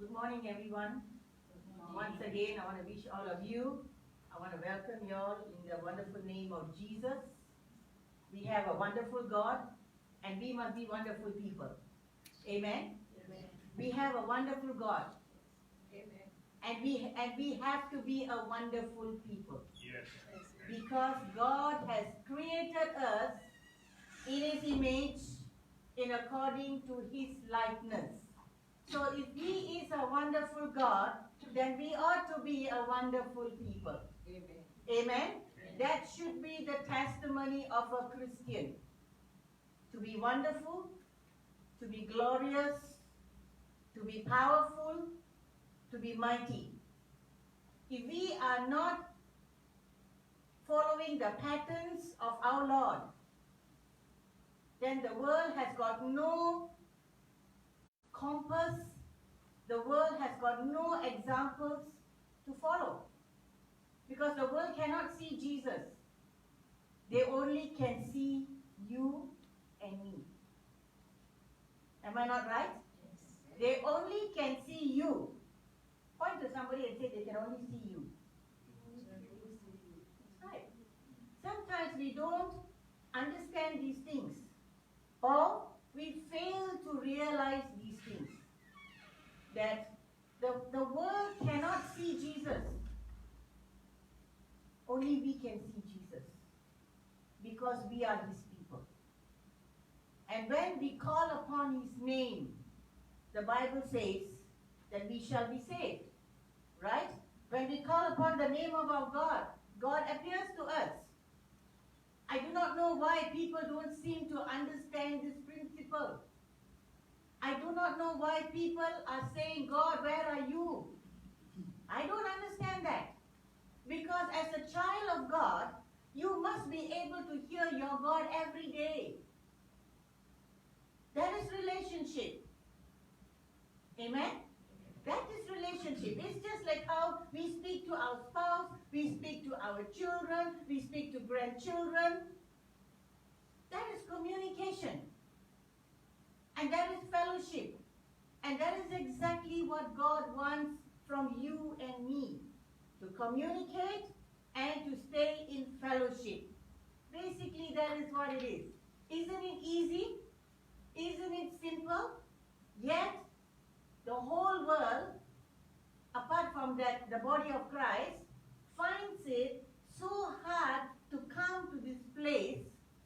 Good morning, everyone. Once again, I want to wish all of you, I want to welcome you all in the wonderful name of Jesus. We have a wonderful God, and we must be wonderful people. Amen? Amen. We have a wonderful God, Amen. and we have to be a wonderful people. Yes. Because God has created us in His image, in according to His likeness. So if He is a wonderful God, then we ought to be a wonderful people. Amen. Amen? That should be the testimony of a Christian. To be wonderful, to be glorious, to be powerful, to be mighty. If we are not following the patterns of our Lord, then the world has got no compass, the world has got no examples to follow. Because the world cannot see Jesus. They only can see you and me. Am I not right? Yes. They only can see you. Point to somebody and say they can only see you. That's right. Sometimes we don't understand these things. Or we fail to realize these things. That the world cannot see Jesus. Only we can see Jesus. Because we are His people. And when we call upon His name, the Bible says that we shall be saved. Right? When we call upon the name of our God, God appears to us. I do not know why people don't seem to understand this principle. I do not know why people are saying, God, where are you? I don't understand that. Because as a child of God, you must be able to hear your God every day. That is relationship. Amen? That is relationship. It's just like how we speak to our spouse, we speak to our children, we speak to grandchildren. That is communication. And that is fellowship. And that is exactly what God wants from you and me. To communicate and to stay in fellowship. Basically, that is what it is. Isn't it easy? Isn't it simple? Yet, the whole world, apart from that, the body of Christ, finds it so hard to come to this place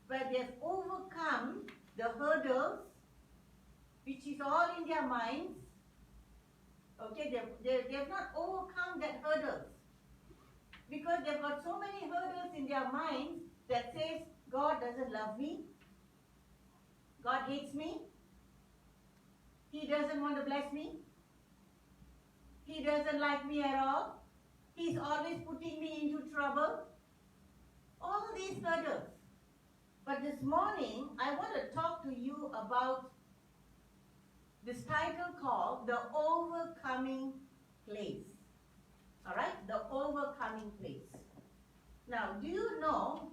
where they've overcome the hurdles, which is all in their minds. Okay, they've not overcome that hurdles. Because they've got so many hurdles in their minds that says, God doesn't love me. God hates me. He doesn't want to bless me. He doesn't like me at all. He's always putting me into trouble. All these hurdles. But this morning, I want to talk to you about this title called The Overcoming Place. Alright? The Overcoming Place. Now, do you know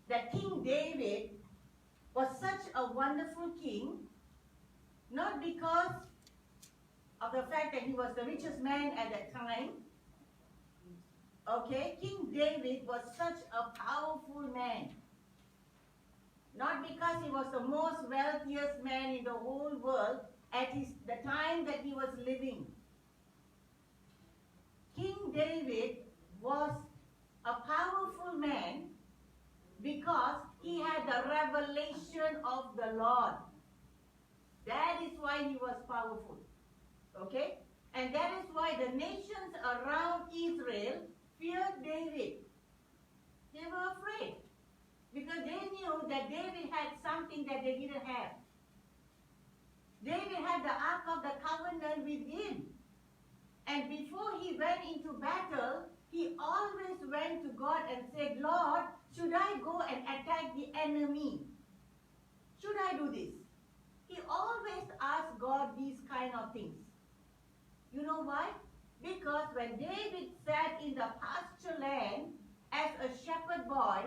that King David was such a wonderful king, not because of the fact that he was the richest man at that time. Okay, King David was such a powerful man. Not because he was the most wealthiest man in the whole world at the time that he was living. King David was a powerful man because he had the revelation of the Lord. That is why he was powerful. Okay? And that is why the nations around Israel feared David. They were afraid. Because they knew that David had something that they didn't have. David had the Ark of the Covenant with him. And before he went into battle, he always went to God and said, Lord, should I go and attack the enemy? Should I do this? He always asked God these kind of things. You know why? Because when David sat in the pasture land as a shepherd boy,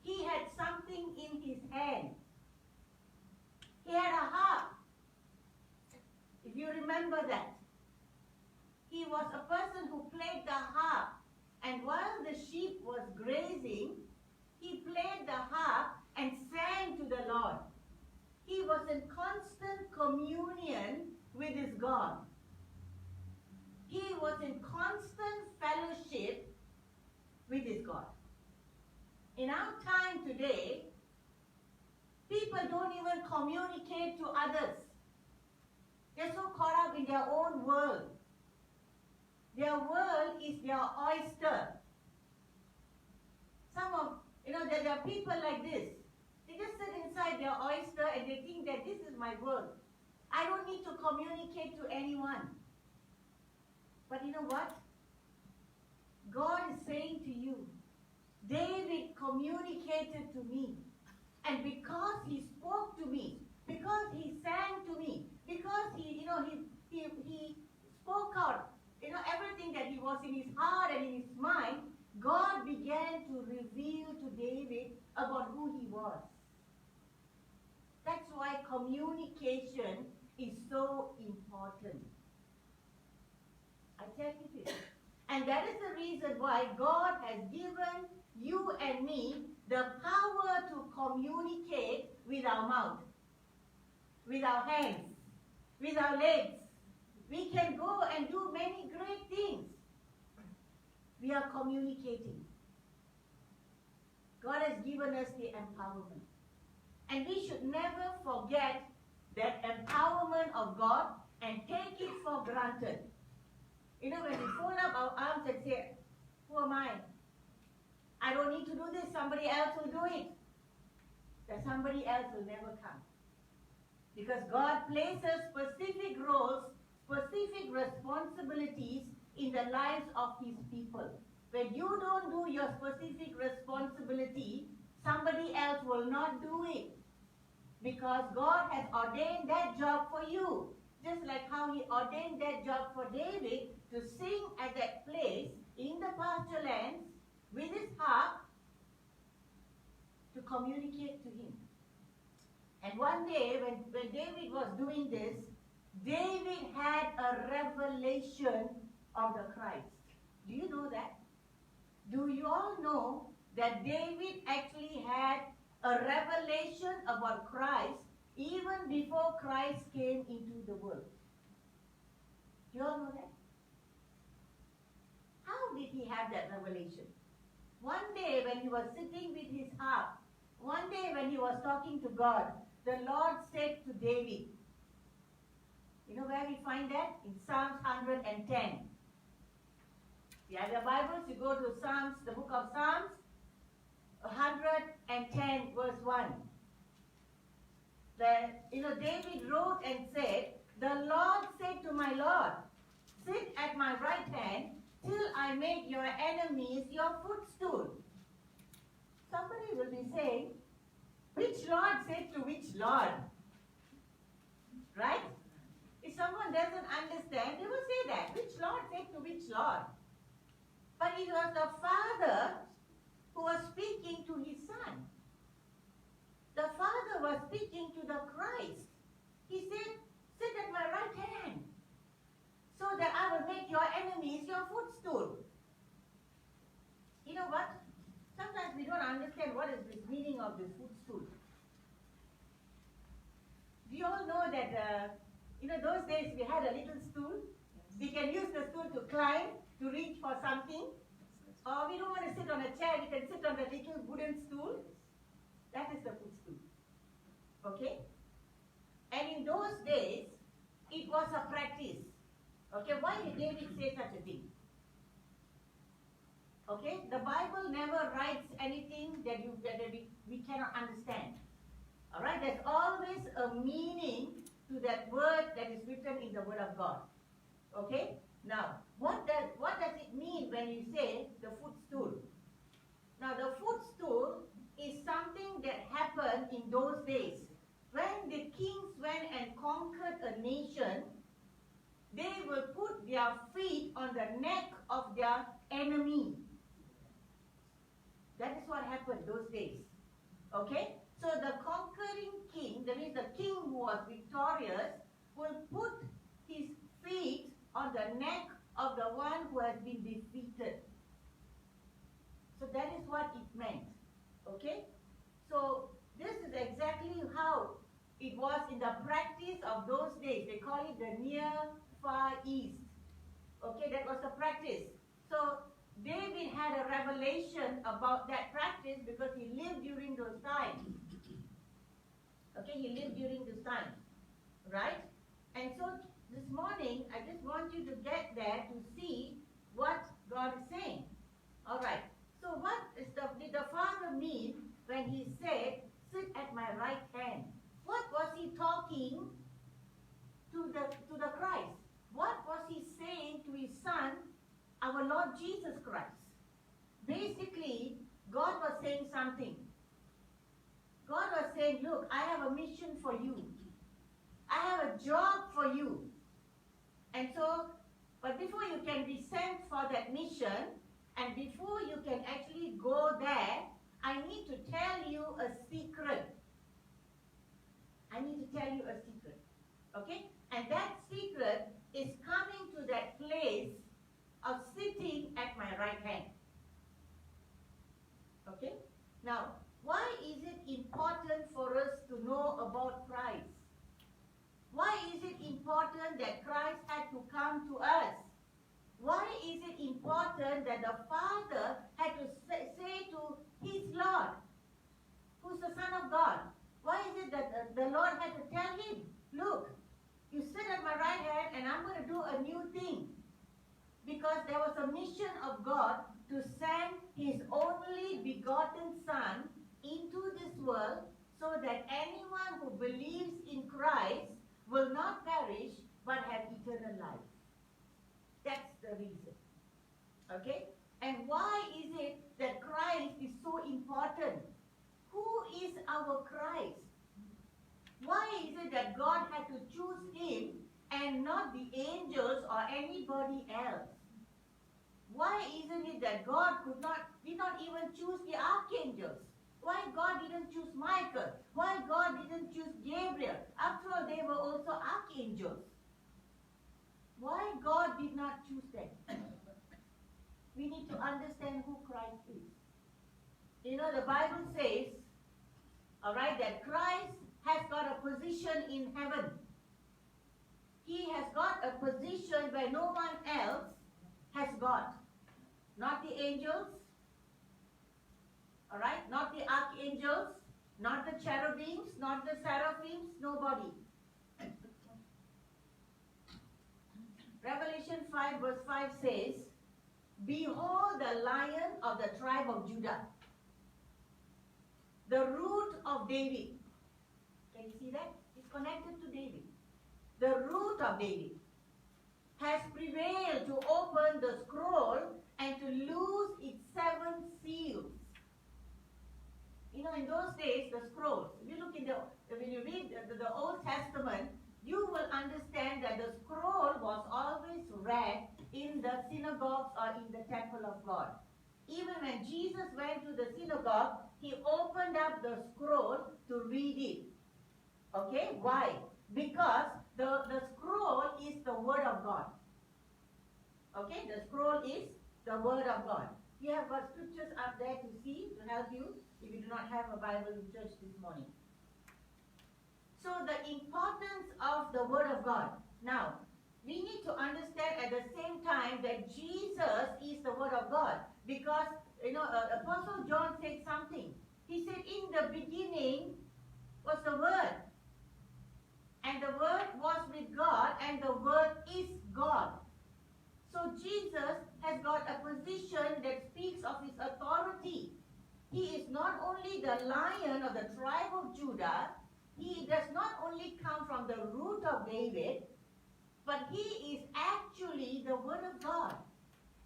he had something in his hand. He had a harp. If You remember that? He was a person who played the harp. And while the sheep was grazing, he played the harp and sang to the Lord. He was in constant communion with his God. He was in constant fellowship with his God. In our time today, people don't even communicate to others. They're so caught up in their own world. Their world is their oyster. There are people like this. They just sit inside their oyster and they think that this is my world. I don't need to communicate to anyone. But you know what? God is saying to you, David communicated to me. And because he spoke to me, because he sang to me, because he spoke out, everything that he was in his heart and in his mind, God began to reveal to David about who he was. That's why communication is so important. I tell you this. And that is the reason why God has given you and me the power to communicate with our mouth, with our hands, with our legs. We can go and do many great things. We are communicating. God has given us the empowerment. And we should never forget that empowerment of God and take it for granted. When we fold up our arms and say, who am I? I don't need to do this, somebody else will do it. That somebody else will never come. Because God places specific roles, specific responsibilities in the lives of His people. When you don't do your specific responsibility, somebody else will not do it. Because God has ordained that job for you. Just like how He ordained that job for David to sing at that place in the pasture lands with his harp to communicate to Him. And one day when David was doing this, David had a revelation of the Christ. Do you know that? Do you all know that David actually had a revelation about Christ even before Christ came into the world? Do you all know that? How did he have that revelation? One day when he was sitting with his harp, one day when he was talking to God, the Lord said to David, you know where we find that? In Psalms 110. You have your Bibles, you go to Psalms, the book of Psalms, 110 verse 1. David wrote and said, the Lord said to my Lord, sit at my right hand till I make your enemies your footstool. Somebody will be saying, which Lord said to which Lord? Right? If someone doesn't understand, they will say that. Which Lord said to which Lord? But it was the Father who was speaking to His Son. The Father was speaking to the Christ. He said, sit at my right hand so that I will make your enemies your footstool. You know what? Sometimes we don't understand what is this meaning of this footstool. Do you all know that, those days we had a little stool. We can use the stool to climb, to reach for something. Or we don't want to sit on a chair, we can sit on the little wooden stool. That is the footstool. Okay? And in those days, it was a practice. Okay, why did David say such a thing? Okay, the Bible never writes anything that we cannot understand. Alright, there's always a meaning to that word that is written in the Word of God. Okay? Now, what does it mean when you say the footstool? Now, the footstool is something that happened in those days. When the kings went and conquered a nation, they will put their feet on the neck of their enemy. That is what happened those days. Okay? So the conquering king, that means the king who was victorious, will put his on the neck of the one who has been defeated. So that is what it meant. Okay? So this is exactly how it was in the practice of those days. They call it the near far east. Okay, that was the practice. So David had a revelation about that practice because he lived during those times. Okay, he lived during those times. Right? And so this morning, I just want you to get there to see what God is saying. Alright. So what did the Father mean when he said, sit at my right hand? What was he talking to the Christ? What was he saying to his Son, our Lord Jesus Christ? Basically, God was saying something. God was saying, look, I have a mission for you. I have a job for you. And so, but before you can be sent for that mission, and before you can actually go there, I need to tell you a secret. I need to tell you a secret. Okay? And that secret is coming to that place of sitting at my right hand. Okay? Now, why is it important for us to know about Christ? Why is it important that Christ had to come to us? Why is it important that the Father had to say to his Lord, who's the Son of God? Why is it that the Lord had to tell him, look, you sit at my right hand and I'm going to do a new thing. Because there was a mission of God to send his only begotten Son into this world so that anyone who believes in Christ will not perish but have eternal life. That's the reason. Okay? And why is it that Christ is so important? Who is our Christ? Why is it that God had to choose him and not the angels or anybody else? Why isn't it that God did not even choose the archangels? Why God didn't choose Michael? Why God didn't choose Gabriel? After all, they were also archangels. Why God did not choose them? We need to understand who Christ is. You know, the Bible says, alright, that Christ has got a position in heaven. He has got a position where no one else has got. Not the angels, alright, not the archangels, not the cherubims, not the seraphims, nobody. Revelation 5 verse 5 says, behold the Lion of the tribe of Judah, the root of David. Can you see that? It's connected to David. The root of David has prevailed to open the scroll and to loose its 7 seals. You know, in those days, the scrolls, if you look when you read the Old Testament, you will understand that the scroll was always read in the synagogues or in the temple of God. Even when Jesus went to the synagogue, he opened up the scroll to read it. Okay? Why? Because the scroll is the Word of God. Okay? The scroll is the Word of God. You have got scriptures up there to see, to help you, if you do not have a Bible in church this morning. So the importance of the Word of God. Now, we need to understand at the same time that Jesus is the Word of God. Because, you know, Apostle John said something. He said, in the beginning was the Word. And the Word was with God, and the Word is God. So Jesus has got a position that speaks of his authority. He is not only the Lion of the tribe of Judah, he does not only come from the root of David, but he is actually the Word of God.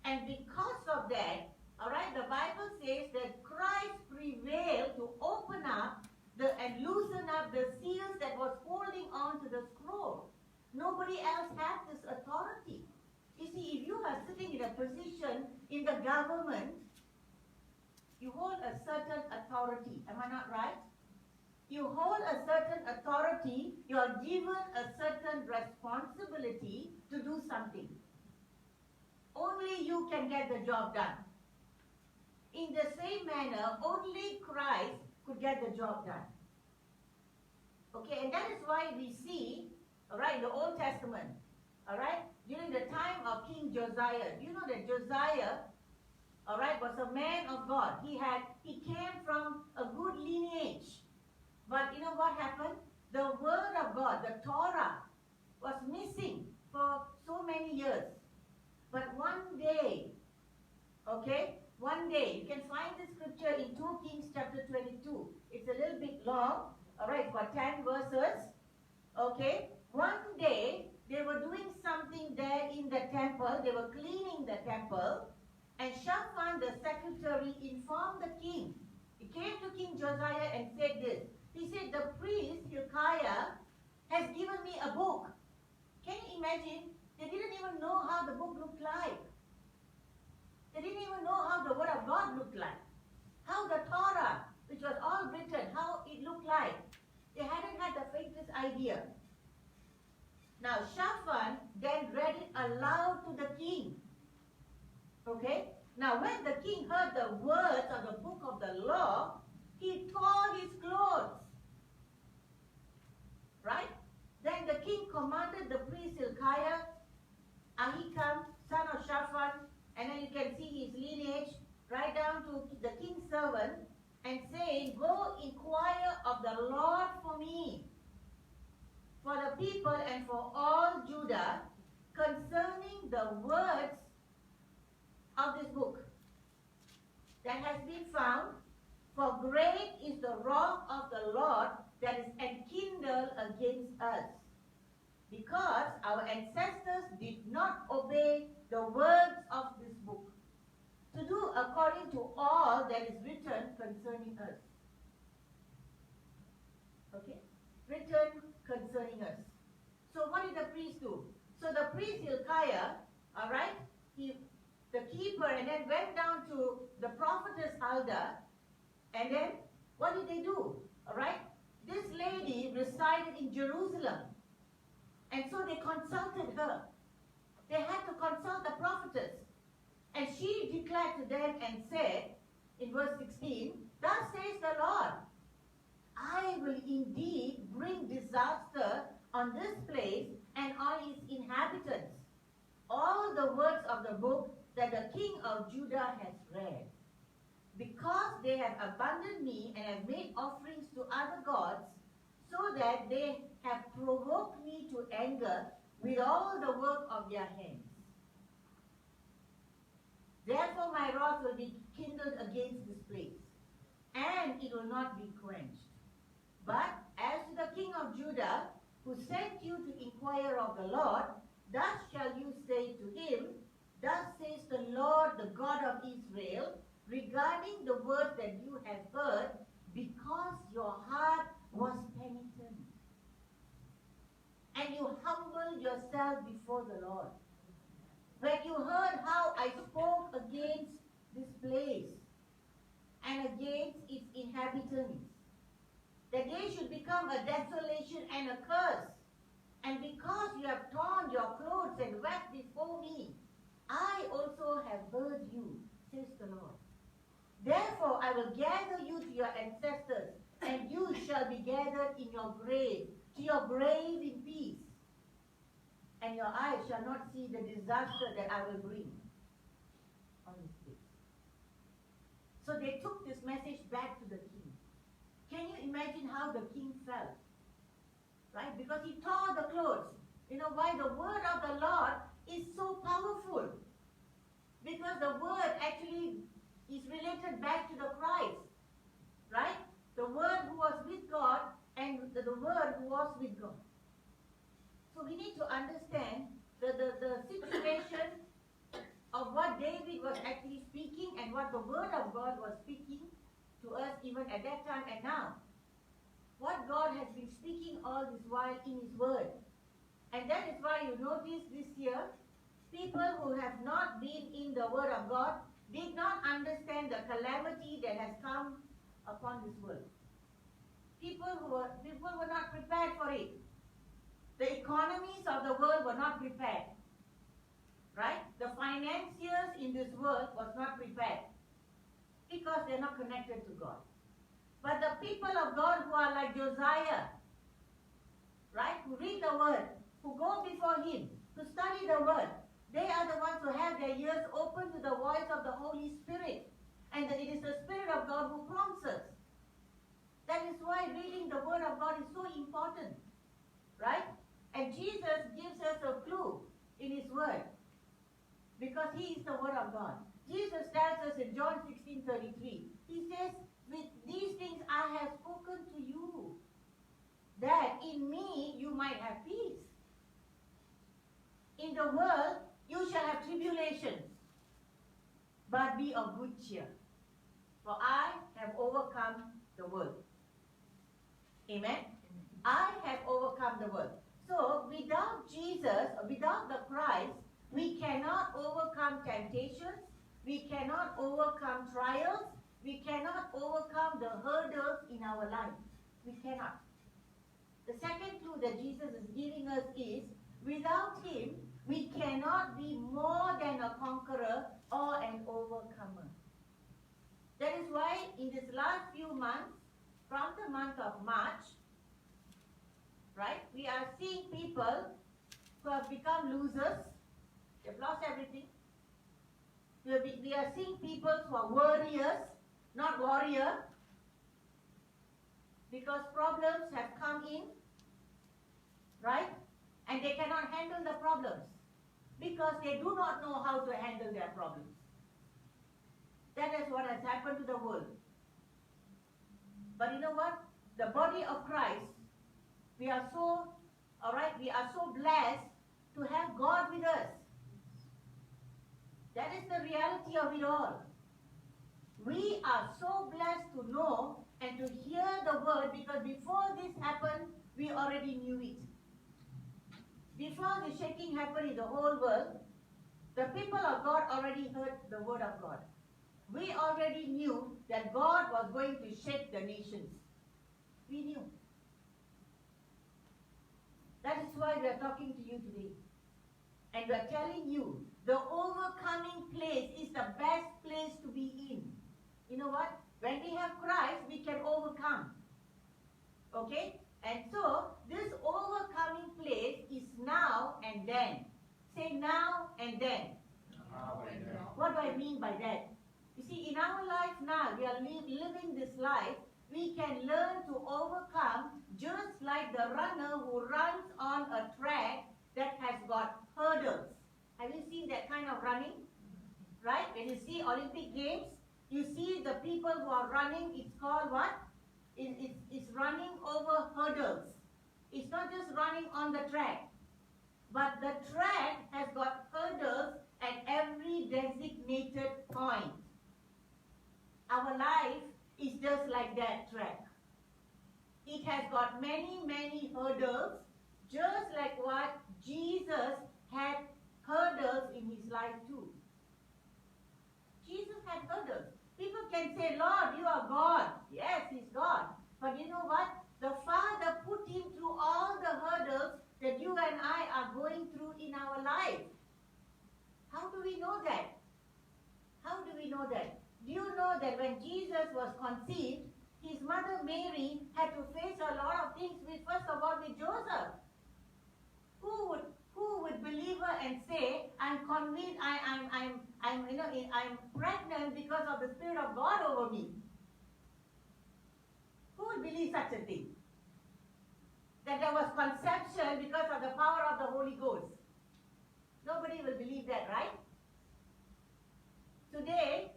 And because of that, alright, the Bible says that Christ prevailed to open up and loosen up the seals that was holding on to the scroll. Nobody else has this authority. You see, if you are sitting in a position in the government, you hold a certain authority. Am I not right? You hold a certain authority, you are given a certain responsibility to do something. only you can get the job done. In the same manner, only Christ could get the job done. Okay, and that is why we see, all right, in the Old Testament, all right, during the time of King Josiah, you know that Josiah, all right, was a man of God. He came from a good lineage. But you know what happened? The word of God, the Torah, was missing for so many years. But one day, okay, one day, you can find the scripture in 2 Kings chapter 22. It's a little bit long, all right, for 10 verses, okay. One day, they were doing something there in the temple. They were cleaning the temple. And Shaphan, the secretary, informed the king. He came to King Josiah and said this. He said, the priest, Hilkiah, has given me a book. Can you imagine? They didn't even know how the book looked like. They didn't even know how the word of God looked like. How the Torah, which was all written, how it looked like. They hadn't had the faintest idea. Now, Shaphan then read it aloud to the king. Okay? Now, when the king heard the words of the book of the law, he tore his clothes. Right? Then the king commanded the priest Hilkiah, Ahikam, son of Shaphan, and then you can see his lineage, right down to the king's servant, and saying, go inquire of the Lord for me, for the people and for all Judah, concerning the words of this book that has been found, for great is the wrath of the Lord that is enkindled against us, because our ancestors did not obey the words of this book, to do according to all that is written concerning us. Okay? Written concerning us. So what did the priest do? So the priest Hilkiah, all right, the keeper, and then went down to the prophetess Huldah, and then what did they do? All right, this lady resided in Jerusalem, and so they consulted her. They had to consult the prophetess, and she declared to them and said, in verse 16, thus says the Lord, I will indeed bring disaster on this place and on its inhabitants. All the words of the book that the king of Judah has read, because they have abandoned me and have made offerings to other gods, so that they have provoked me to anger with all the work of their hands. Therefore my wrath will be kindled against this place, and it will not be quenched. But as to the king of Judah, who sent you to inquire of the Lord, thus shall you say to him, thus says the Lord, the God of Israel, regarding the word that you have heard, because your heart was penitent, and you humbled yourself before the Lord. When you heard how I spoke against this place and against its inhabitants, that they should become a desolation and a curse, and because you have torn your clothes and wept before me, I also have heard you, says the Lord. Therefore I will gather you to your ancestors, and you shall be gathered in your grave, to your grave in peace. And your eyes shall not see the disaster that I will bring on this place. So they took this message back to the king. Can you imagine how the king felt? Right? Because he tore the clothes. You know why? The word of the Lord is so powerful. Because the word actually is related back to the Christ. Right? The word who was with God and the word who was with God. So we need to understand the situation of what David was actually speaking and what the word of God was speaking to us even at that time and now. What God has been speaking all this while in His word. And that is why you notice this year, people who have not been in the word of God did not understand the calamity that has come upon this world. People were not prepared for it. The economies of the world were not prepared. right? The financiers in this world was not prepared because they're not connected to God. But the people of God who are like Josiah, right, who read the word, who go before him, who study the word, they are the ones who have their ears open to the voice of the Holy Spirit. And that it is the Spirit of God who prompts us. That is why reading the word of God is so important, right? And Jesus gives us a clue in his word because he is the word of God. Jesus tells us in John 16:33, he says, with these things I have spoken to you, that in me you might have peace. In the world you shall have tribulations, but be of good cheer, for I have overcome the world. Amen? I have overcome the world. So without Jesus, without the Christ, we cannot overcome temptations, we cannot overcome trials, we cannot overcome the hurdles in our life. We cannot. The second clue that Jesus is giving us is, without him, we cannot be more than a conqueror or an overcomer. That is why in this last few months, from the month of March, right, we are seeing people who have become losers. They've lost everything. We are seeing people who are warriors, not warrior, because problems have come in, right? And they cannot handle the problems because they do not know how to handle their problems. That is what has happened to the world. But you know what? The body of Christ, we are so, all right, we are so blessed to have God with us. That is the reality of it all. We are so blessed to know and to hear the word because before this happened, we already knew it. Before the shaking happened in the whole world, the people of God already heard the word of God. We already knew that God was going to shake the nations. We knew. That is why we are talking to you today. And we are telling you, the overcoming place is the best place to be in. You know what? When we have Christ, we can overcome. Okay? And so, this overcoming place is now and then. Say now and then. Now and then. What do I mean by that? You see, in our life now, we are living this life, we can learn to overcome just like the runner who runs on a track that has got hurdles. Have you seen that kind of running? Right? When you see Olympic Games, you see the people who are running, it's called what? It's running over hurdles. It's not just running on the track. But the track has got hurdles at every designated point. Our life is just like that track. It has got many, many hurdles, just like what Jesus had hurdles in his life too. Jesus had hurdles. People can say, Lord, you are God. Yes, he's God. But you know what? The Father put him through all the hurdles that you and I are going through in our life. How do we know that? How do we know that? Do you know that when Jesus was conceived, his mother Mary had to face a lot of things with, first of all, with Joseph. Who would believe her and say, I'm convinced, I'm pregnant because of the Spirit of God over me? Who would believe such a thing? That there was conception because of the power of the Holy Ghost. Nobody will believe that, right? Today,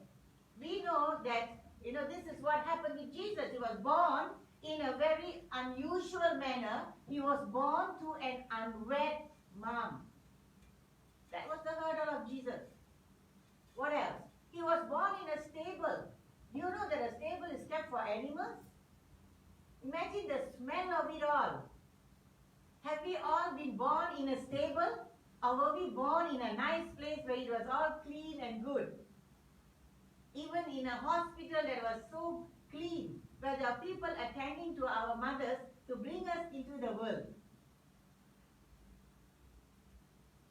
we know that, this is what happened with Jesus. He was born in a very unusual manner. He was born to an unwed mom. That was the hurdle of Jesus. What else? He was born in a stable. Do you know that a stable is kept for animals? Imagine the smell of it all. Have we all been born in a stable? Or were we born in a nice place where it was all clean and good? Even in a hospital that was so clean, where there are people attending to our mothers to bring us into the world.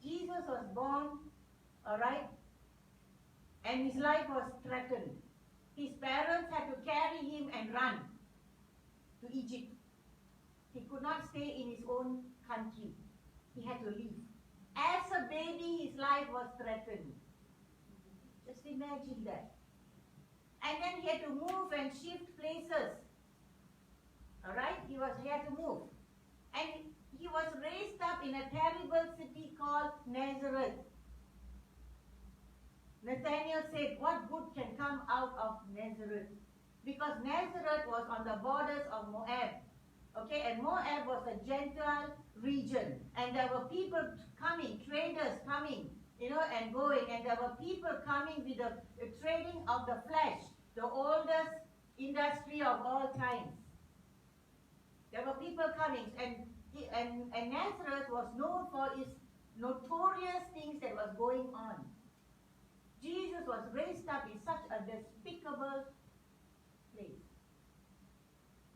Jesus was born All right? And his life was threatened. His parents had to carry him and run to Egypt. He could not stay in his own country. He had to leave. As a baby, his life was threatened. Just imagine that. And then he had to move and shift places. All right? He had to move. And he was raised up in a terrible city called Nazareth. Nathanael said, what good can come out of Nazareth? Because Nazareth was on the borders of Moab. Okay, and Moab was a Gentile region. And there were people coming, traders coming, and going. And there were people coming with the trading of the flesh, the oldest industry of all times. There were people coming. And Nazareth was known for its notorious things that was going on. Jesus was raised up in such a despicable place.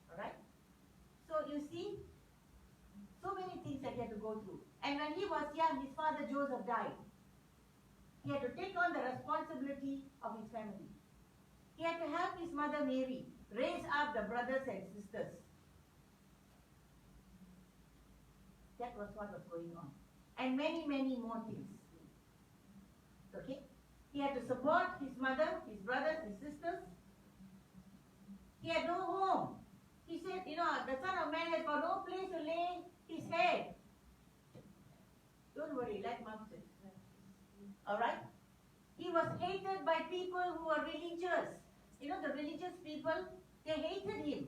Alright? So you see, so many things that he had to go through. And when he was young, his father Joseph died. He had to take on the responsibility of his family. He had to help his mother Mary raise up the brothers and sisters. That was what was going on. And many, many more things. Okay? He had to support his mother, his brothers, his sisters. He had no home. He said, the Son of Man has got no place to lay his head. Don't worry, let Mom sit. Alright? He was hated by people who were religious. The religious people, they hated him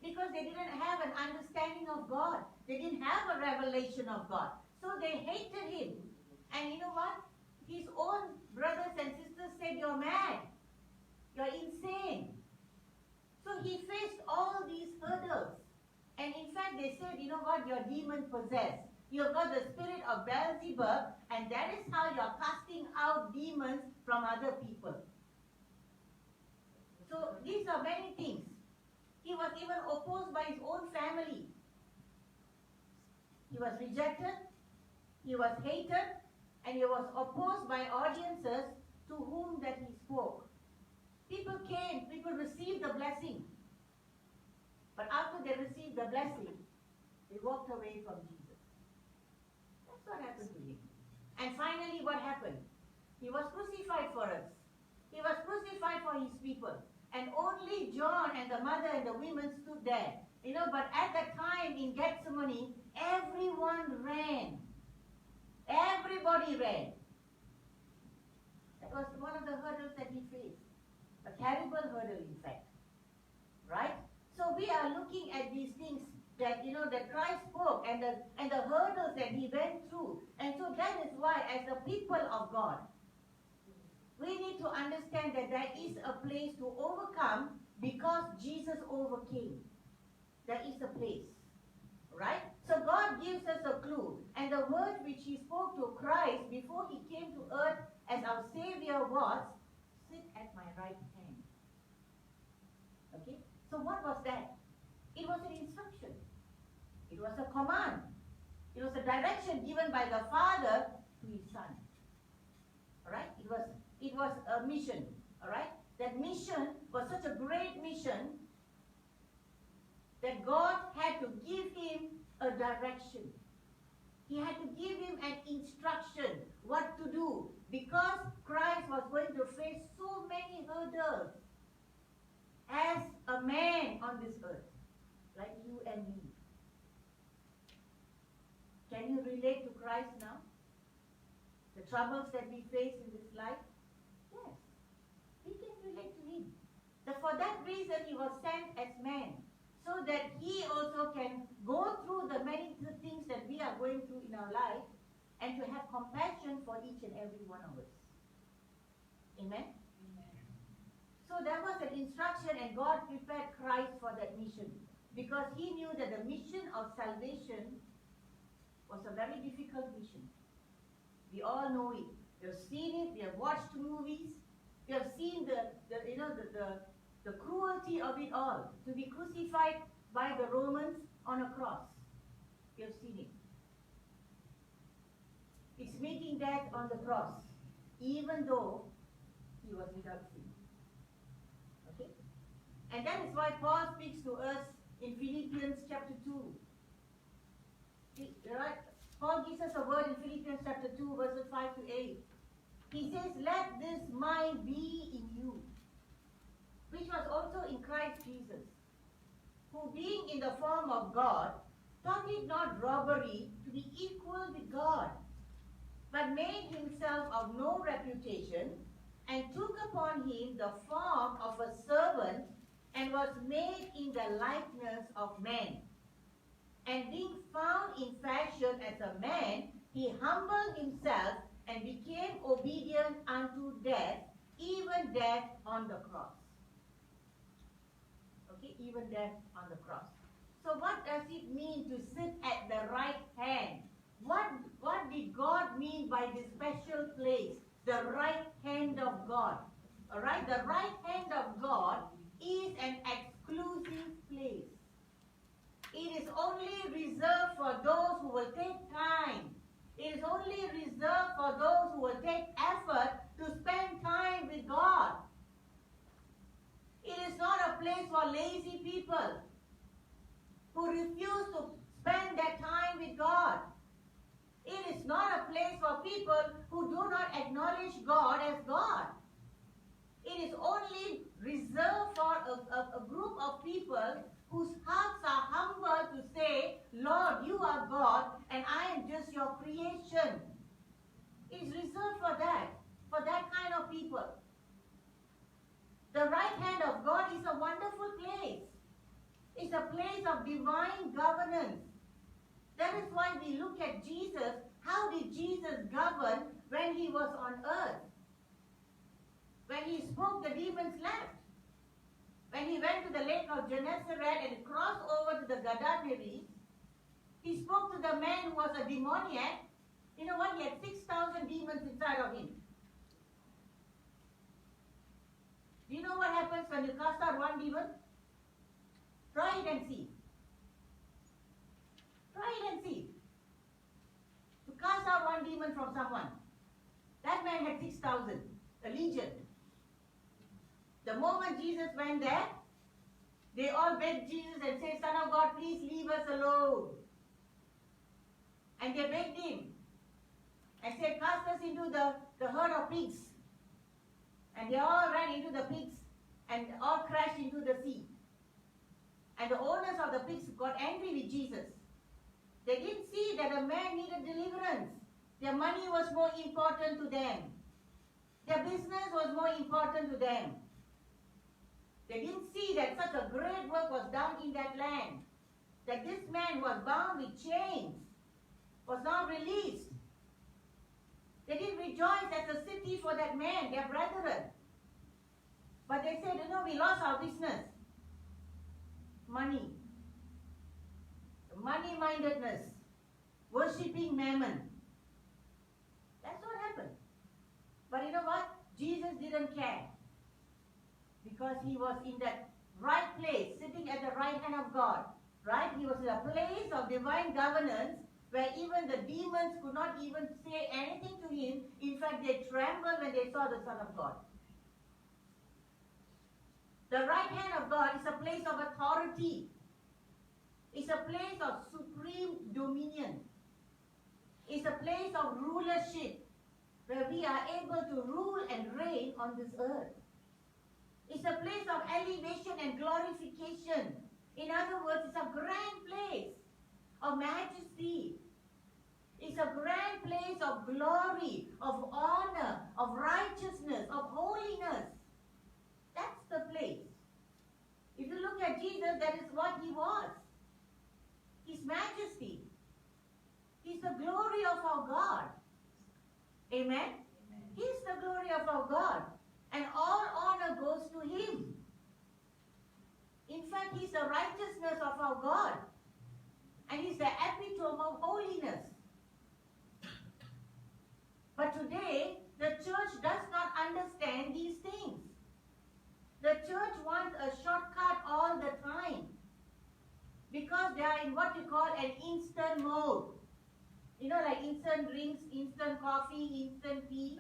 because they didn't have an understanding of God. They didn't have a revelation of God. So they hated him. And you know what? His own brothers and sisters said, you're mad. You're insane. So he faced all these hurdles. And in fact, they said, you know what? You're demon possessed. You've got the spirit of Beelzebub, and that is how you're casting out demons from other people. So these are many things. He was even opposed by his own family. He was rejected. He was hated. And he was opposed by audiences to whom that he spoke. People came, people received the blessing. But after they received the blessing, they walked away from Jesus. That's what happened to him. And finally, what happened? He was crucified for us. He was crucified for his people. And only John and the mother and the women stood there. But at that time in Gethsemane, everyone ran. Everybody ran. That was one of the hurdles that he faced. A terrible hurdle, in fact. Right? So we are looking at these things that, that Christ spoke and the hurdles that he went through. And so that is why, as the people of God, we need to understand that there is a place to overcome because Jesus overcame. There is a place. Right? So God gives us a clue. And the word which he spoke to Christ before he came to earth as our Savior was, sit at my right hand. Okay? So what was that? It was an instruction. It was a command. It was a direction given by the Father to his Son. Alright? It was a mission. Alright? That mission was such a great mission that God had to give him a direction. He had to give him an instruction what to do because Christ was going to face so many hurdles as a man on this earth, like you and me. Can you relate to Christ now? The troubles that we face in this life? Yes, we can relate to him. For that reason, he was sent as man, so that he also can go through the many things that we are going through in our life and to have compassion for each and every one of us. Amen? Amen. So there was an instruction and God prepared Christ for that mission because he knew that the mission of salvation was a very difficult mission. We all know it. We have seen it, we have watched movies, we have seen the cruelty of it all, to be crucified by the Romans on a cross. You have seen it. It's meeting death on the cross. even though he was without sin. Okay? And that is why Paul speaks to us in Philippians chapter 2. Right? Paul gives us a word in Philippians chapter 2, verses 5 to 8. He says, let this mind be in you, which was also in Christ Jesus, who being in the form of God, thought it not robbery to be equal with God, but made himself of no reputation, and took upon him the form of a servant, and was made in the likeness of men. And being found in fashion as a man, he humbled himself and became obedient unto death, even death on the cross. Okay, even death on the cross. So what does it mean to sit at the right hand? What did God mean by this special place, the right hand of God? Alright, the right hand of God is an exclusive place. It is only reserved for those who will take time. It is only reserved for those who will take effort to spend time with God. It is not a place for lazy people who refuse to spend their time with God. It is not a place for people who do not acknowledge God as God. It is only reserved for a group of people whose hearts are humble to say, Lord, you are God and I am just your creation. It is reserved for that kind of people. The right hand of God is a wonderful place. It's a place of divine governance. That is why we look at Jesus. How did Jesus govern when he was on earth? When he spoke, the demons left. When he went to the lake of Gennesaret and crossed over to the Gadarenes, he spoke to the man who was a demoniac. You know what? He had 6,000 demons inside of him. Do you know what happens when you cast out one demon? Try it and see. Try it and see. To cast out one demon from someone. That man had 6,000, a legion. The moment Jesus went there, they all begged Jesus and said, Son of God, please leave us alone. And they begged him and said, cast us into the herd of pigs. And they all ran into the pigs and all crashed into the sea. And the owners of the pigs got angry with Jesus. They didn't see that a man needed deliverance. Their money was more important to them. Their business was more important to them. They didn't see that such a great work was done in that land. That this man was bound with chains, was now released. They didn't rejoice as a city for that man, their brethren. But they said, we lost our business. Money. Money-mindedness. Worshipping mammon. That's what happened. But you know what? Jesus didn't care. Because he was in that right place, sitting at the right hand of God. Right? He was in a place of divine governance where even the demons could not even say anything to him. In fact, they trembled when they saw the Son of God. The right hand of God is a place of authority. It's a place of supreme dominion. It's a place of rulership where we are able to rule and reign on this earth. It's a place of elevation and glorification. In other words, it's a grand place of majesty. It's a grand place of glory, of honor, of righteousness, of holiness. That's the place. If you look at Jesus, that is what he was. His majesty. He's the glory of our God. Amen? Amen. He's the glory of our God. And all honor goes to him. In fact, he's the righteousness of our God. And he's the epitome of holiness. But today, the church does not understand these things. The church wants a shortcut all the time. Because they are in what we call an instant mode. Like instant drinks, instant coffee, instant tea.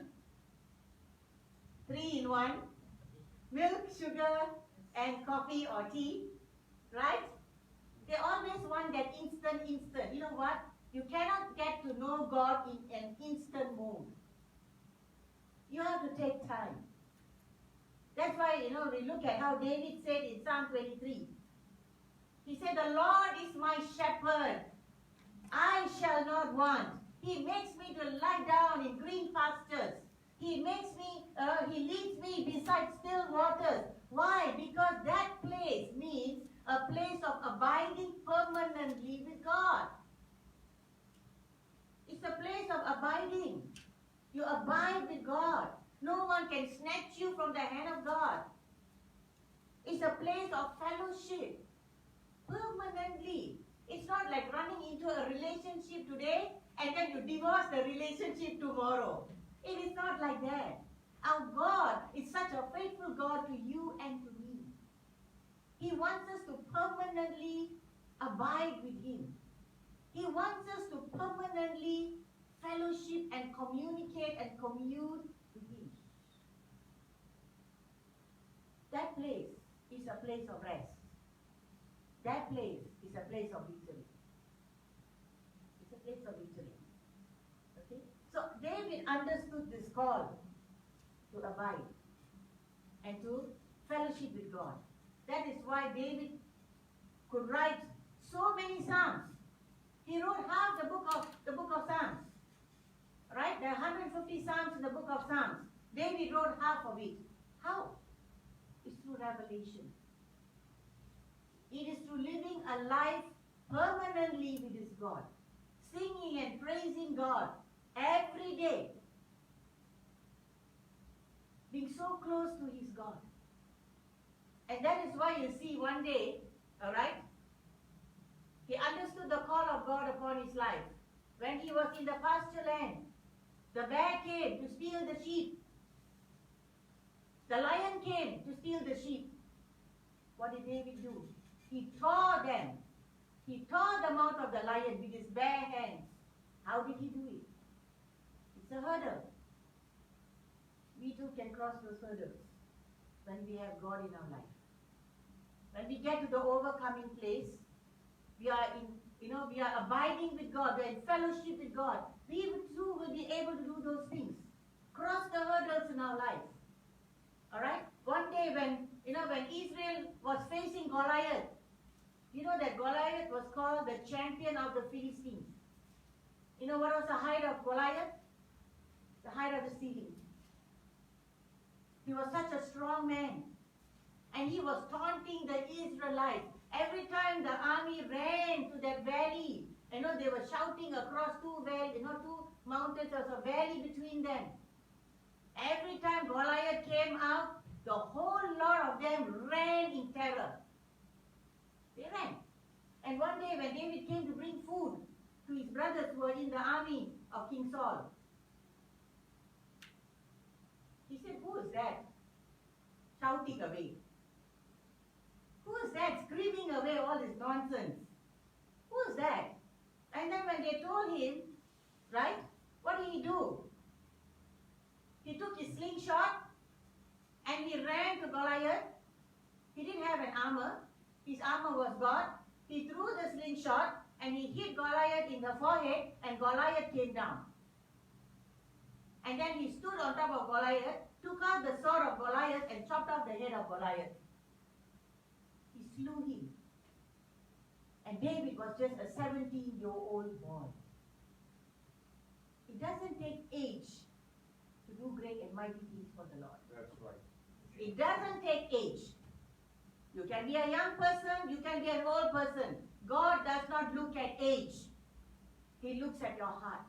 3 in 1. Milk, sugar, and coffee or tea. Right? They always want that instant. You know what? You cannot get to know God in an instant mode. You have to take time. That's why, we look at how David said in Psalm 23. He said, the Lord is my shepherd. I shall not want. He makes me to lie down in green pastures. He leads me beside still waters. Why? Because that place means a place of abiding permanently with God. It's a place of abiding. You abide with God. No one can snatch you from the hand of God. It's a place of fellowship. Permanently. It's not like running into a relationship today and then you divorce the relationship tomorrow. It is not like that. Our God is such a faithful God to you and to me. He wants us to permanently abide with Him. He wants us to permanently fellowship and communicate and commune with Him. That place is a place of rest. That place is a place of victory. It's a place of victory. Okay? So David understood this call to abide and to fellowship with God. That is why David could write so many psalms. He wrote half the book of Psalms. Right? There are 150 psalms in the book of Psalms. David wrote half of it. How? It's through revelation. It is through living a life permanently with his God. Singing and praising God every day. Being so close to his God. And that is why you see one day, alright, he understood the call of God upon his life. When he was in the pasture land, the bear came to steal the sheep. The lion came to steal the sheep. What did David do? He tore them. He tore them out of the lion with his bare hands. How did he do it? It's a hurdle. We too can cross those hurdles when we have God in our life. When we get to the overcoming place, we are abiding with God, we are in fellowship with God. We too will be able to do those things. Cross the hurdles in our life. Alright? One day when Israel was facing Goliath, you know that Goliath was called the champion of the Philistines. You know what was the height of Goliath? The height of the ceiling. He was such a strong man. And he was taunting the Israelites. Every time the army ran to that valley, they were shouting across two mountains, there was a valley between them. Every time Goliath came out, the whole lot of them ran in terror. They ran. And one day when David came to bring food to his brothers who were in the army of King Saul, he said, "Who is that shouting away? Who is that screaming away all this nonsense? Who is that?" And then when they told him, right, what did he do? He took his slingshot and he ran to Goliath. He didn't have an armor. His armor was God. He threw the slingshot and he hit Goliath in the forehead and Goliath came down. And then he stood on top of Goliath, took out the sword of Goliath and chopped off the head of Goliath. He slew him. And David was just a 17-year-old boy. It doesn't take age to do great and mighty things for the Lord. That's right. It doesn't take age. You can be a young person, you can be an old person. God does not look at age. He looks at your heart.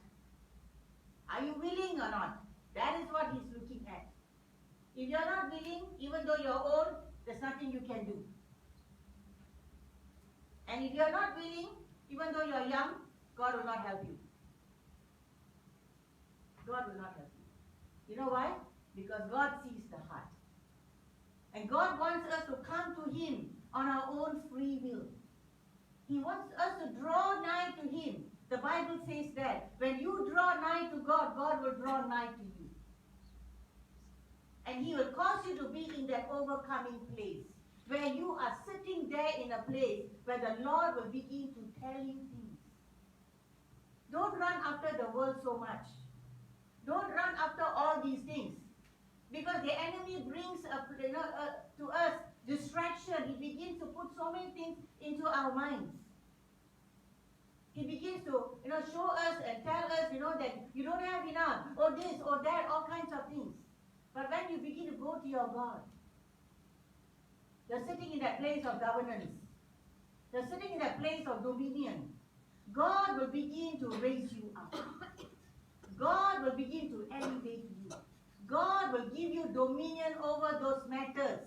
Are you willing or not? That is what He's looking at. If you're not willing, even though you're old, there's nothing you can do. And if you're not willing, even though you're young, God will not help you. God will not help you. You know why? Because God sees the heart. And God wants us to come to Him on our own free will. He wants us to draw nigh to Him. The Bible says that when you draw nigh to God, God will draw nigh to you. And He will cause you to be in that overcoming place, where you are sitting there in a place where the Lord will begin to tell you things. Don't run after the world so much. Don't run after all these things. Because the enemy brings to us distraction. He begins to put so many things into our minds. He begins to show us and tell us that you don't have enough, or this or that, all kinds of things. But when you begin to go to your God, you're sitting in that place of governance. You're sitting in that place of dominion. God will begin to raise you up. God will begin to elevate you. God will give you dominion over those matters.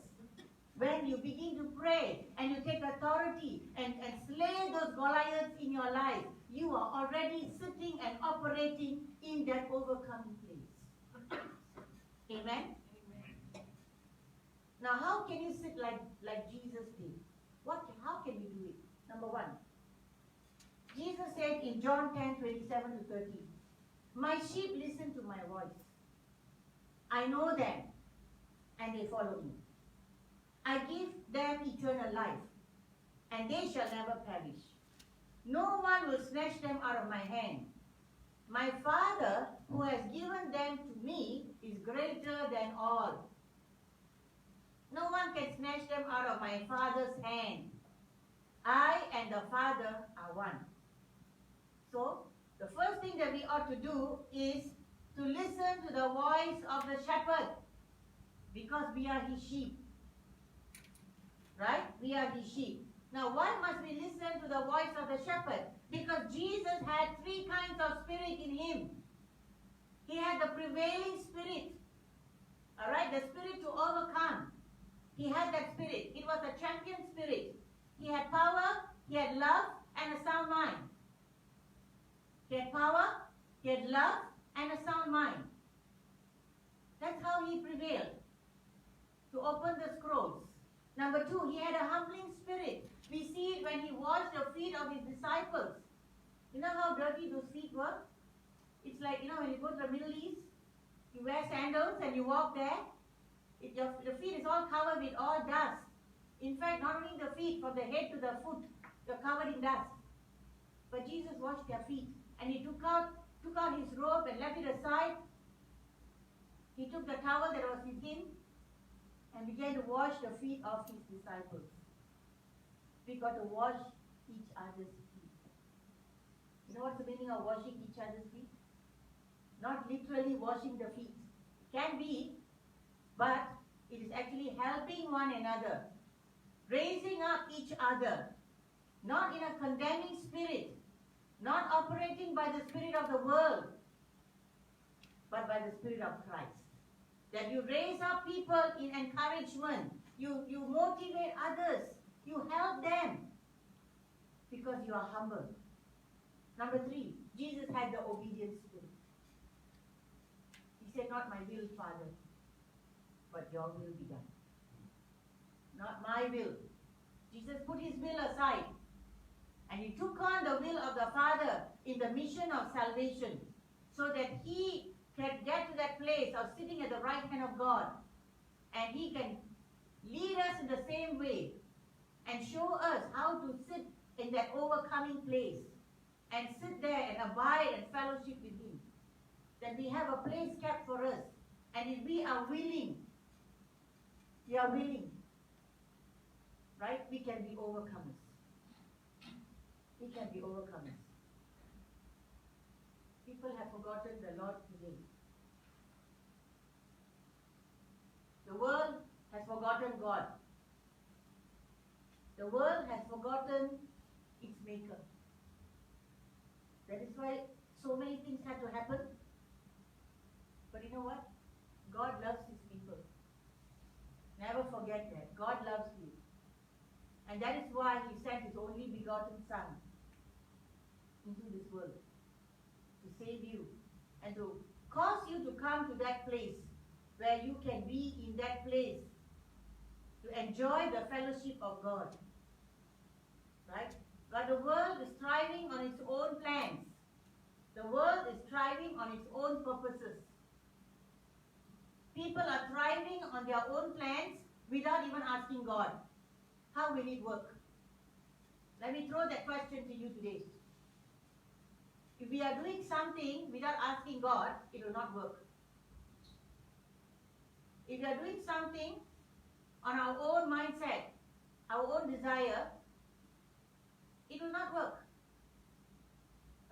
When you begin to pray and you take authority and slay those Goliaths in your life, you are already sitting and operating in that overcoming place. Amen? Now, how can you sit like Jesus did? How can you do it? Number one, Jesus said in John 10:27-30, "My sheep listen to my voice. I know them, and they follow me. I give them eternal life, and they shall never perish. No one will snatch them out of my hand. My Father, who has given them to me, is greater than all. No one can snatch them out of my Father's hand. I and the Father are one." So, the first thing that we ought to do is to listen to the voice of the shepherd, because we are his sheep. Right? We are his sheep. Now, why must we listen to the voice of the shepherd? Because Jesus had three kinds of spirit in him. He had the prevailing spirit. Alright? The spirit to overcome. He had that spirit. It was a champion spirit. He had power, he had love, and a sound mind. He had power, he had love, and a sound mind. That's how he prevailed to open the scrolls. Number two, he had a humbling spirit. We see it when he washed the feet of his disciples. You know how dirty those feet were? It's like, when you go to the Middle East, you wear sandals and you walk there. The feet is all covered with all dust. In fact, not only the feet, from the head to the foot, you're covered in dust. But Jesus washed their feet. And he took out his robe and left it aside. He took the towel that was with him and began to wash the feet of his disciples. We got to wash each other's feet. You know what's the meaning of washing each other's feet? Not literally washing the feet. Can be, but it is actually helping one another, raising up each other, not in a condemning spirit, not operating by the spirit of the world, but by the spirit of Christ. That you raise up people in encouragement, you motivate others, you help them, because you are humble. Number three, Jesus had the obedient spirit. He said, "Not my will, Father, but your will be done." Not my will. Jesus put his will aside, and he took on the will of the Father in the mission of salvation, so that he can get to that place of sitting at the right hand of God, and he can lead us in the same way and show us how to sit in that overcoming place and sit there and abide and fellowship with him. That we have a place kept for us, and if we are willing, right, we can be overcomers. We can be overcomers. People have forgotten the Lord today. The world has forgotten God. The world has forgotten its maker. That is why so many things had to happen. But you know what? God loves his people. Never forget that. God loves you. And that is why he sent his only begotten Son into this world to save you and to cause you to come to that place where you can be in that place to enjoy the fellowship of God. Right? But the world is thriving on its own plans. The world is thriving on its own purposes. People are thriving on their own plans without even asking God. How will it work? Let me throw that question to you today. If we are doing something without asking God, it will not work. If we are doing something on our own mindset, our own desire, it will not work.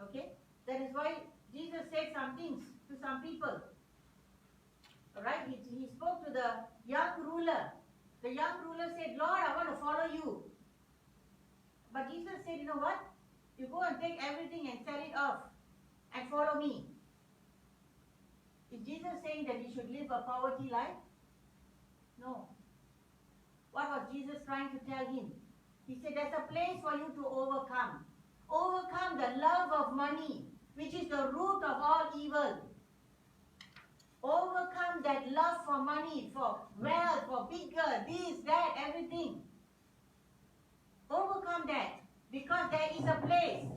Okay? That is why Jesus said some things to some people. Alright? He spoke to the young ruler. The young ruler said, Lord, I want to follow you. But Jesus said, you know what? You go and take everything and sell it off and follow me. Is Jesus saying that we should live a poverty life? No. What was Jesus trying to tell him? He said, there's a place for you to overcome. Overcome the love of money, which is the root of all evil. Overcome that love for money, for wealth, for bigger, this, that, everything. Overcome that, because there is a place.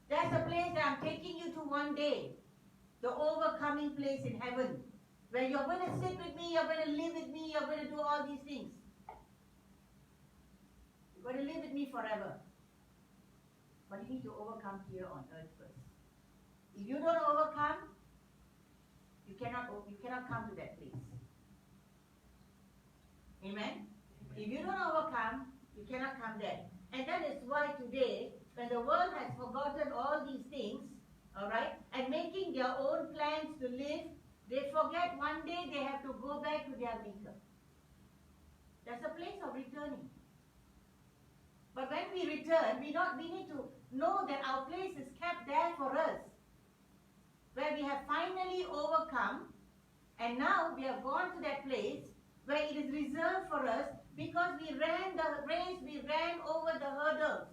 There's a place that I'm taking you to one day. The overcoming place in heaven. Where you're going to sit with me, you're going to live with me, you're going to do all these things. You're going to live with me forever. But you need to overcome here on earth first. If you don't overcome, you cannot come to that place. Amen? If you don't overcome, you cannot come there. And that is why today, when the world has forgotten all these things, alright, and making their own plans to live, they forget one day they have to go back to their maker. There's a place of returning. But when we return, we need to know that our place is kept there for us. Where we have finally overcome, and now we have gone to that place where it is reserved for us because we ran the race, we ran over the hurdles.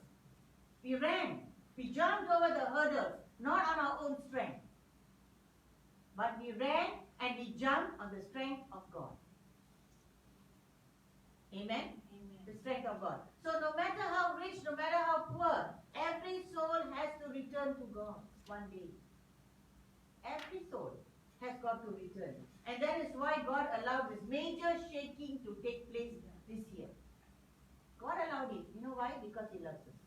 We jumped over the hurdles, not on our own strength. But we ran and we jumped on the strength of God. Amen? The strength of God. So no matter how rich, no matter how poor, every soul has to return to God one day. Every soul has got to return. And that is why God allowed this major shaking to take place this year. God allowed it. You know why? Because He loves us.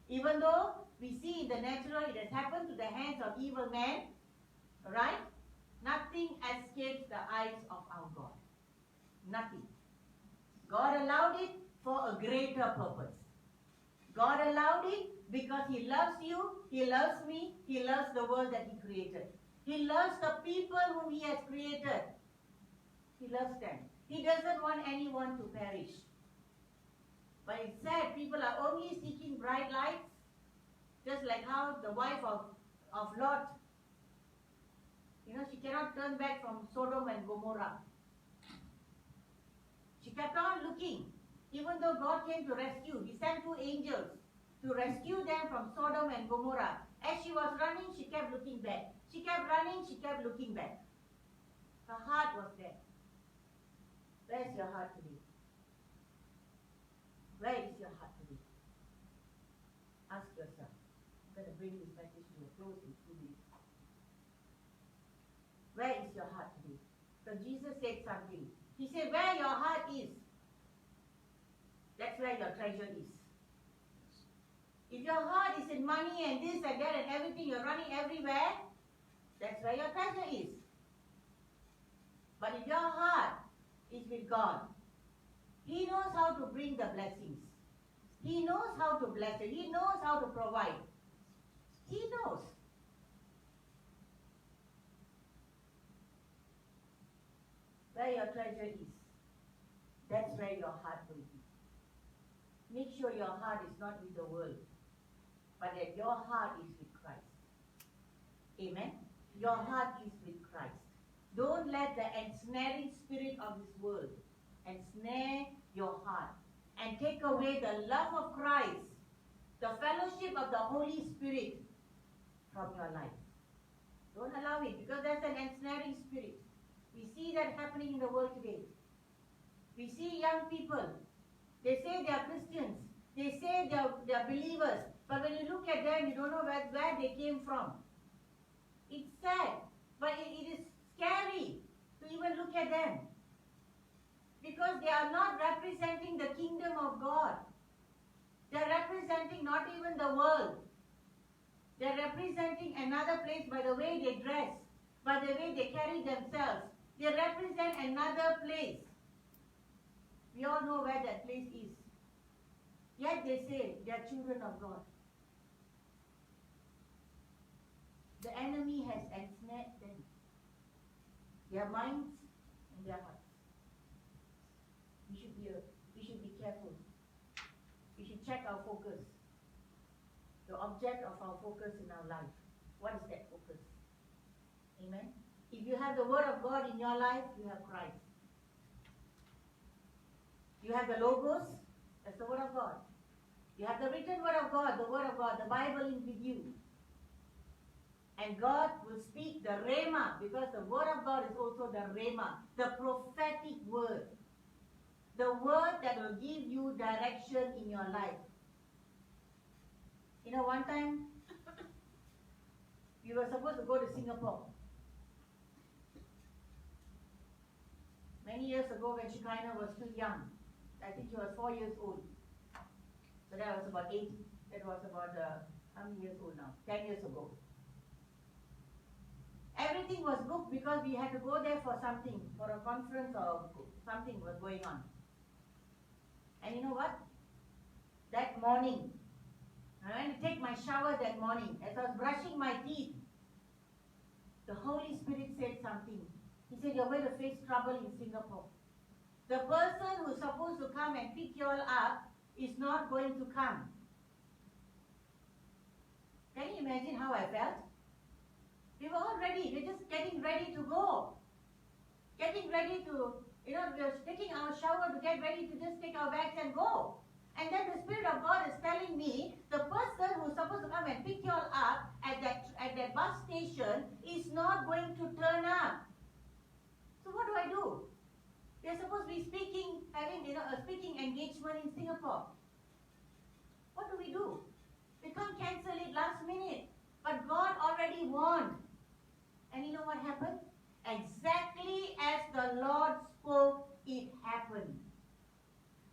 Even though we see in the natural it has happened to the hands of evil men, right? Nothing escapes the eyes of our God. Nothing. God allowed it for a greater purpose. God allowed it because He loves you, He loves me, He loves the world that He created. He loves the people whom He has created. He loves them. He doesn't want anyone to perish. But it's sad, people are only seeking bright lights, just like how the wife of Lot, she cannot turn back from Sodom and Gomorrah. She kept on looking, even though God came to rescue. He sent 2 angels to rescue them from Sodom and Gomorrah. As she was running, she kept looking back. She kept running, she kept looking back. Her heart was there. Where's your heart today? Where is your heart today? Ask yourself. I'm going to bring this message to a close in 2 minutes. Where is your heart today? So Jesus said something. He said, where your heart is, that's where your treasure is. If your heart is in money and this and that and everything, you're running everywhere, that's where your treasure is. But if your heart is with God, He knows how to bring the blessings. He knows how to bless you. He knows how to provide. He knows. Where your treasure is, that's where your heart will be. Make sure your heart is not with the world, but that your heart is with Christ. Amen? Your heart is with Christ. Don't let the ensnaring spirit of this world ensnare your heart and take away the love of Christ, the fellowship of the Holy Spirit from your life. Don't allow it, because there's an ensnaring spirit. We see that happening in the world today. We see young people. They say they are Christians. They say they are believers. But when you look at them, you don't know where they came from. It's sad. But it is scary them. Because they are not representing the kingdom of God. They are representing not even the world. They are representing another place by the way they dress, by the way they carry themselves. They represent another place. We all know where that place is. Yet they say they are children of God. The enemy has ensnared them. Their minds and their hearts. We should be careful. We should check our focus. The object of our focus in our life. What is that focus? Amen. If you have the word of God in your life, you have Christ. You have the logos, that's the word of God. You have the written word of God, the word of God, the Bible is with you. And God will speak the Rhema, because the word of God is also the Rhema, the prophetic word. The word that will give you direction in your life. You know, one time, we were supposed to go to Singapore. Many years ago when Shekinah was still young. I think she was 4 years old. So that was about 8. That was about, how many years old now? 10 years ago. Everything was booked because we had to go there for something, for a conference or something was going on. And you know what? That morning, I went to take my shower that morning. As I was brushing my teeth, the Holy Spirit said something. He said, you're going to face trouble in Singapore. The person who's supposed to come and pick you all up is not going to come. Can you imagine how I felt? We were all ready. We're just getting ready to go. Getting ready to, we were taking our shower to get ready to just take our bags and go. And then the Spirit of God is telling me, the person who's supposed to come and pick you all up at that bus station is not going to turn up. So what do I do? We're supposed to be speaking, having a speaking engagement in Singapore. What do? We can't cancel it last minute. But God already warned. And you know what happened? Exactly as the Lord spoke, it happened.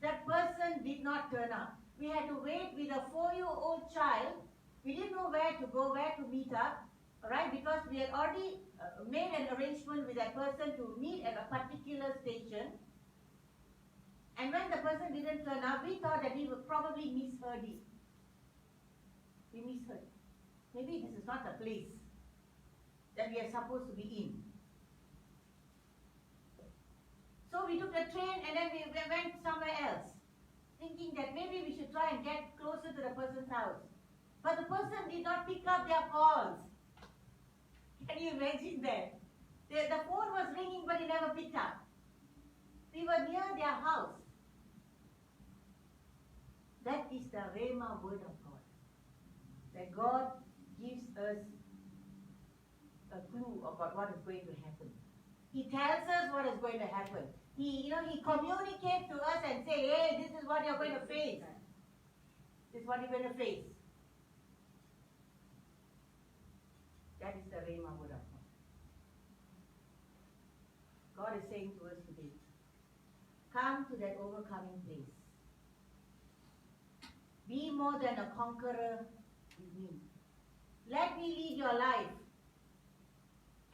That person did not turn up. We had to wait with a 4-year-old child. We didn't know where to go, where to meet up. Alright, because we had already made an arrangement with that person to meet at a particular station. And when the person didn't turn up, we thought that we would probably misheard it. We misheard. Maybe this is not the place that we are supposed to be in. So we took the train and then we went somewhere else, thinking that maybe we should try and get closer to the person's house. But the person did not pick up their calls. Can you imagine that? The phone was ringing but it never picked up. We were near their house. That is the Rhema word of God. That God gives us a clue about what is going to happen. He tells us what is going to happen. He communicates to us and say, hey, this is what you're going to face. This is what you're going to face. That is the Rhema word of God. God is saying to us today, come to that overcoming place. Be more than a conqueror with me. Let me lead your life.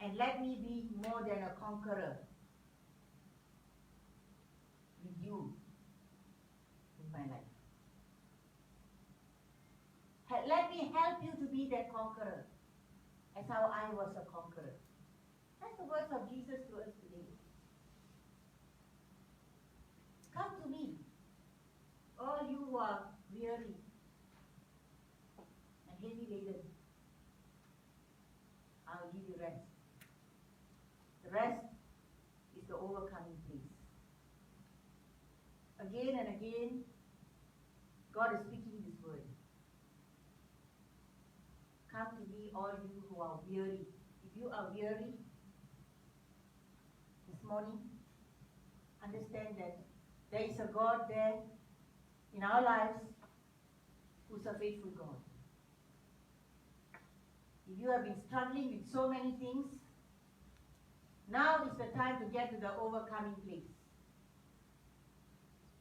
And let me be more than a conqueror with you in my life. Let me help you to be that conqueror, as how I was a conqueror. That's the words of Jesus to us today. Come to me, all you who are weary and heavy laden. I'll give you rest. The rest is the overcoming place. Again and again, God is speaking this word. Come to me, all you who are weary. If you are weary this morning, understand that there is a God there in our lives who's a faithful God. If you have been struggling with so many things, Now is the time to get to the overcoming place.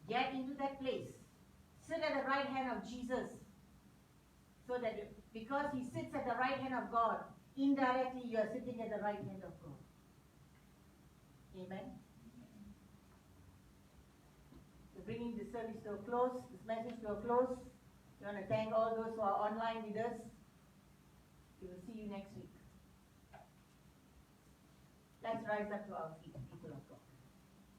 Get into that place. Sit at the right hand of Jesus. So that because he sits at the right hand of God, indirectly you are sitting at the right hand of God. Amen. We're bringing this service to a close, this message to a close. We want to thank all those who are online with us. We will see you next week. Let's rise up to our feet, people of God.